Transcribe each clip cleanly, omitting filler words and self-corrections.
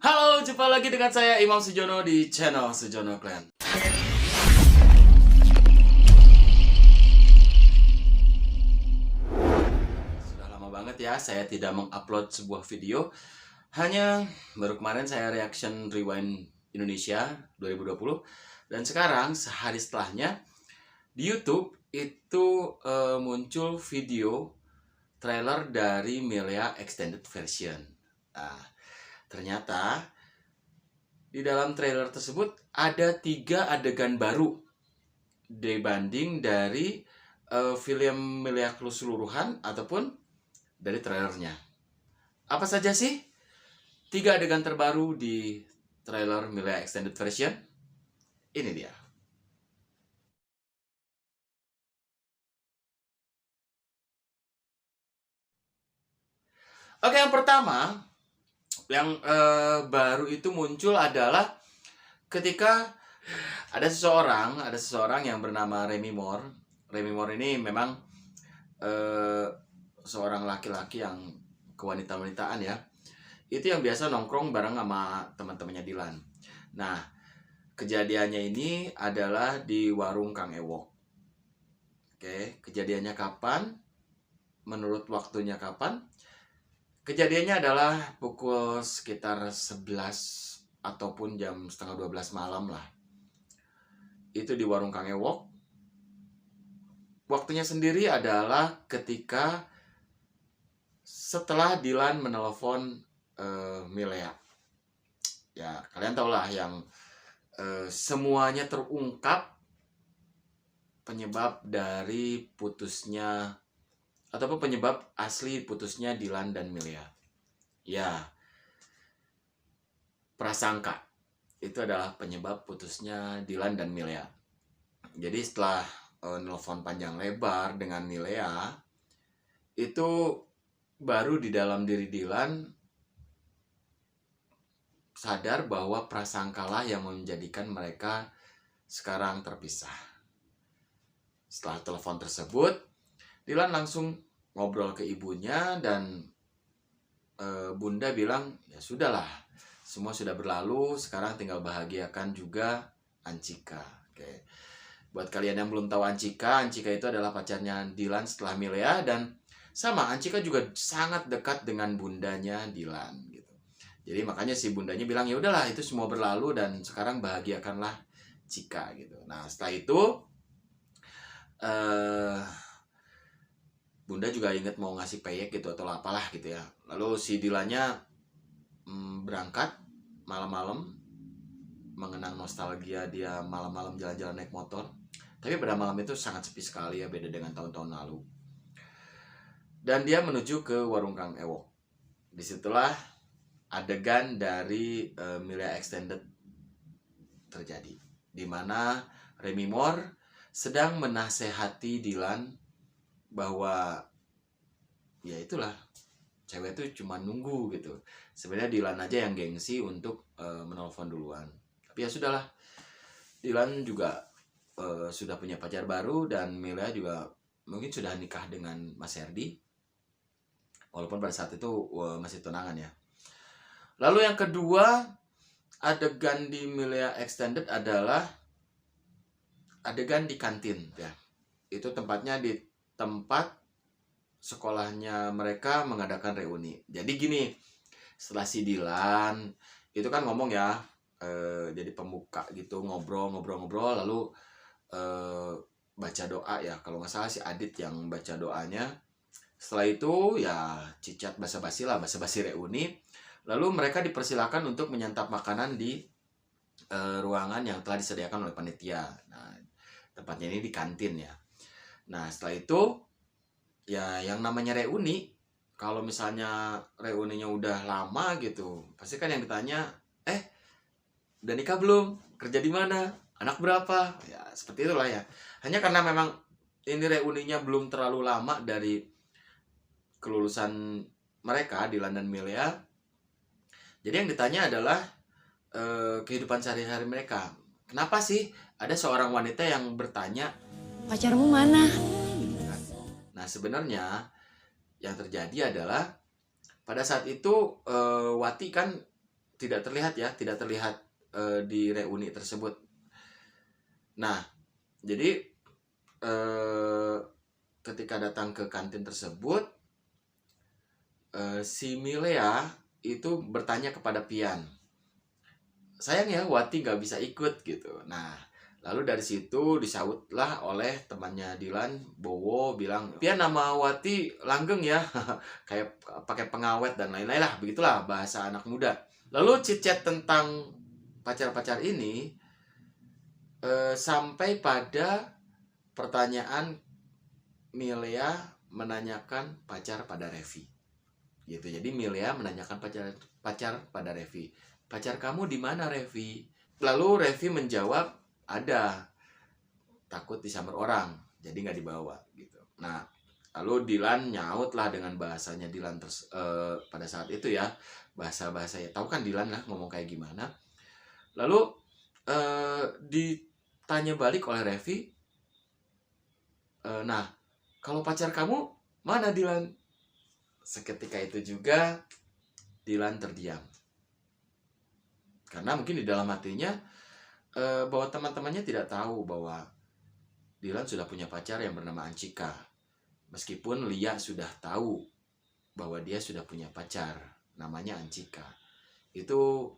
Halo, jumpa lagi dengan saya Imam Sujono di channel Sujono Clan. Sudah lama banget ya saya tidak mengupload sebuah video. Hanya baru kemarin saya reaction Rewind Indonesia 2020. Dan sekarang sehari setelahnya di YouTube itu muncul video trailer dari Milea Extended Version. Nah, ternyata di dalam trailer tersebut ada 3 adegan baru dibanding dari film Milea keseluruhan ataupun dari trailernya. Apa saja sih 3 adegan terbaru di trailer Milea Extended Version? Ini dia. Oke, yang pertama yang baru itu muncul adalah ketika ada seseorang yang bernama Remy Moore. Remy Moore ini memang seorang laki-laki yang kewanita-wanitaan ya. Itu yang biasa nongkrong bareng sama teman-temannya Dilan. Nah, kejadiannya ini adalah di warung Kang Ewok. Oke, kejadiannya kapan? Menurut waktunya kapan? Kejadiannya adalah pukul sekitar 11 ataupun jam setengah 12 malam lah. Itu di warung Kang Ewok. Waktunya sendiri adalah ketika setelah Dilan menelpon Milea. Ya, kalian tau lah yang semuanya terungkap penyebab dari putusnya ataupun penyebab asli putusnya Dilan dan Milea. Ya, prasangka itu adalah penyebab putusnya Dilan dan Milea. Jadi setelah nelfon panjang lebar dengan Milea, itu baru di dalam diri Dilan sadar bahwa prasangkalah yang menjadikan mereka sekarang terpisah. Setelah telepon tersebut, Dilan langsung ngobrol ke ibunya dan bunda bilang, ya sudahlah, semua sudah berlalu, sekarang tinggal bahagiakan juga Ancika. Oke. Buat kalian yang belum tahu Ancika itu adalah pacarnya Dilan setelah Milea, dan sama Ancika juga sangat dekat dengan bundanya Dilan gitu. Jadi makanya si bundanya bilang, ya udahlah, itu semua berlalu dan sekarang bahagiakanlah Cika gitu. Nah, setelah itu bunda juga inget mau ngasih peyek gitu atau apalah gitu ya. Lalu si Dilannya berangkat malam-malam, mengenang nostalgia dia malam-malam jalan-jalan naik motor. Tapi pada malam itu sangat sepi sekali ya, beda dengan tahun-tahun lalu. Dan dia menuju ke warung Kang Ewok. Disitulah adegan dari Milea Extended terjadi, di mana Remy Moore sedang menasehati Dilan bahwa ya itulah, cewek itu cuma nunggu gitu. Sebenarnya Dilan aja yang gengsi untuk menelpon duluan. Tapi ya sudahlah, Dilan juga sudah punya pacar baru dan Milea juga mungkin sudah nikah dengan Mas Herdi. Walaupun pada saat itu masih tunangan ya. Lalu yang kedua, adegan di Milea Extended adalah adegan di kantin ya. Itu tempatnya di tempat sekolahnya mereka mengadakan reuni. Jadi gini, setelah si Dilan itu kan ngomong ya, jadi pembuka gitu, ngobrol lalu baca doa ya, kalau nggak salah si Adit yang baca doanya. Setelah itu ya cicat basa-basi reuni. Lalu mereka dipersilakan untuk menyantap makanan di ruangan yang telah disediakan oleh panitia. Nah, tempatnya ini di kantin ya. Nah, setelah itu ya yang namanya reuni, kalau misalnya reuninya udah lama gitu, pasti kan yang ditanya, udah nikah belum? Kerja di mana? Anak berapa? Ya, seperti itulah ya. Hanya karena memang ini reuninya belum terlalu lama dari kelulusan mereka, Dilan dan Milea. Jadi yang ditanya adalah kehidupan sehari-hari mereka. Kenapa sih ada seorang wanita yang bertanya, pacarmu mana? nah, sebenarnya yang terjadi adalah pada saat itu Wati kan tidak terlihat ya, tidak terlihat di reuni tersebut. Nah, jadi ketika datang ke kantin tersebut, si Milea itu bertanya kepada Pian, sayang ya Wati nggak bisa ikut gitu. Nah, lalu dari situ disautlah oleh temannya Dilan, Bowo, bilang, Pian nama Wati langgeng ya, kayak pakai pengawet dan lain-lain lah, begitulah bahasa anak muda. Lalu chit-chat tentang pacar-pacar ini sampai pada pertanyaan Milea menanyakan pacar pada Revi. Gitu. Jadi Milea menanyakan pacar pada Revi. Pacar kamu di mana, Revi? Lalu Revi menjawab, ada. Takut disamber orang, jadi nggak dibawa gitu. Nah, lalu Dilan nyaut lah dengan bahasanya Dilan pada saat itu ya. Bahasa-bahasa ya, tahu kan Dilan lah ngomong kayak gimana. Lalu ditanya balik oleh Revi, nah, kalau pacar kamu mana, Dilan? Seketika itu juga Dilan terdiam. Karena mungkin di dalam hatinya bahwa teman-temannya tidak tahu bahwa Dilan sudah punya pacar yang bernama Ancika. Meskipun Lia sudah tahu bahwa dia sudah punya pacar namanya Ancika. Itu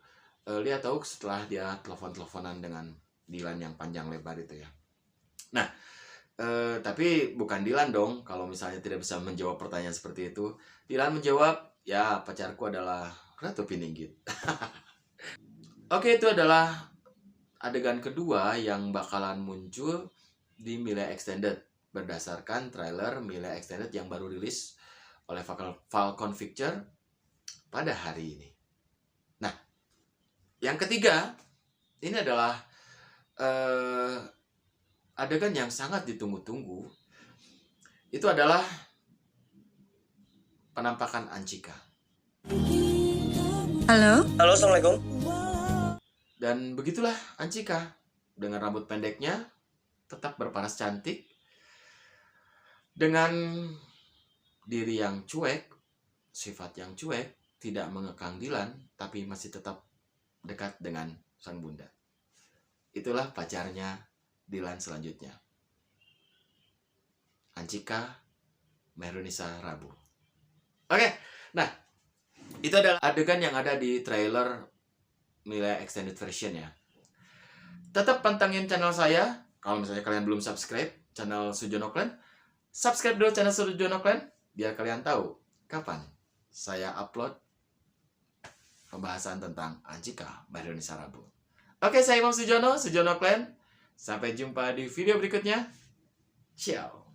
Lia tahu setelah dia telepon-teleponan dengan Dilan yang panjang lebar itu ya. Nah, tapi bukan Dilan dong kalau misalnya tidak bisa menjawab pertanyaan seperti itu. Dilan menjawab, ya pacarku adalah Ratu Pininggit. Oke, itu adalah adegan kedua yang bakalan muncul di Milea Extended berdasarkan trailer Milea Extended yang baru rilis oleh Falcon Picture pada hari ini. Nah, yang ketiga ini adalah adegan yang sangat ditunggu-tunggu. Itu adalah penampakan Ancika. Halo? Halo, Assalamualaikum. Dan begitulah Ancika dengan rambut pendeknya tetap berparas cantik, dengan diri yang cuek, sifat yang cuek, tidak mengekang Dilan, tapi masih tetap dekat dengan sang bunda. Itulah pacarnya Dilan selanjutnya, Ancika Mehrunisa Rabu. Oke, nah itu adalah adegan yang ada di trailer Milea Extended Version ya. Tetap pantengin channel saya. Kalau misalnya kalian belum subscribe channel Sujono Clan, subscribe dulu channel Sujono Clan biar kalian tahu kapan saya upload pembahasan tentang Ancika Mehrunisa Rabu. Oke, saya Imam Sujono, Sujono Clan. Sampai jumpa di video berikutnya. Ciao.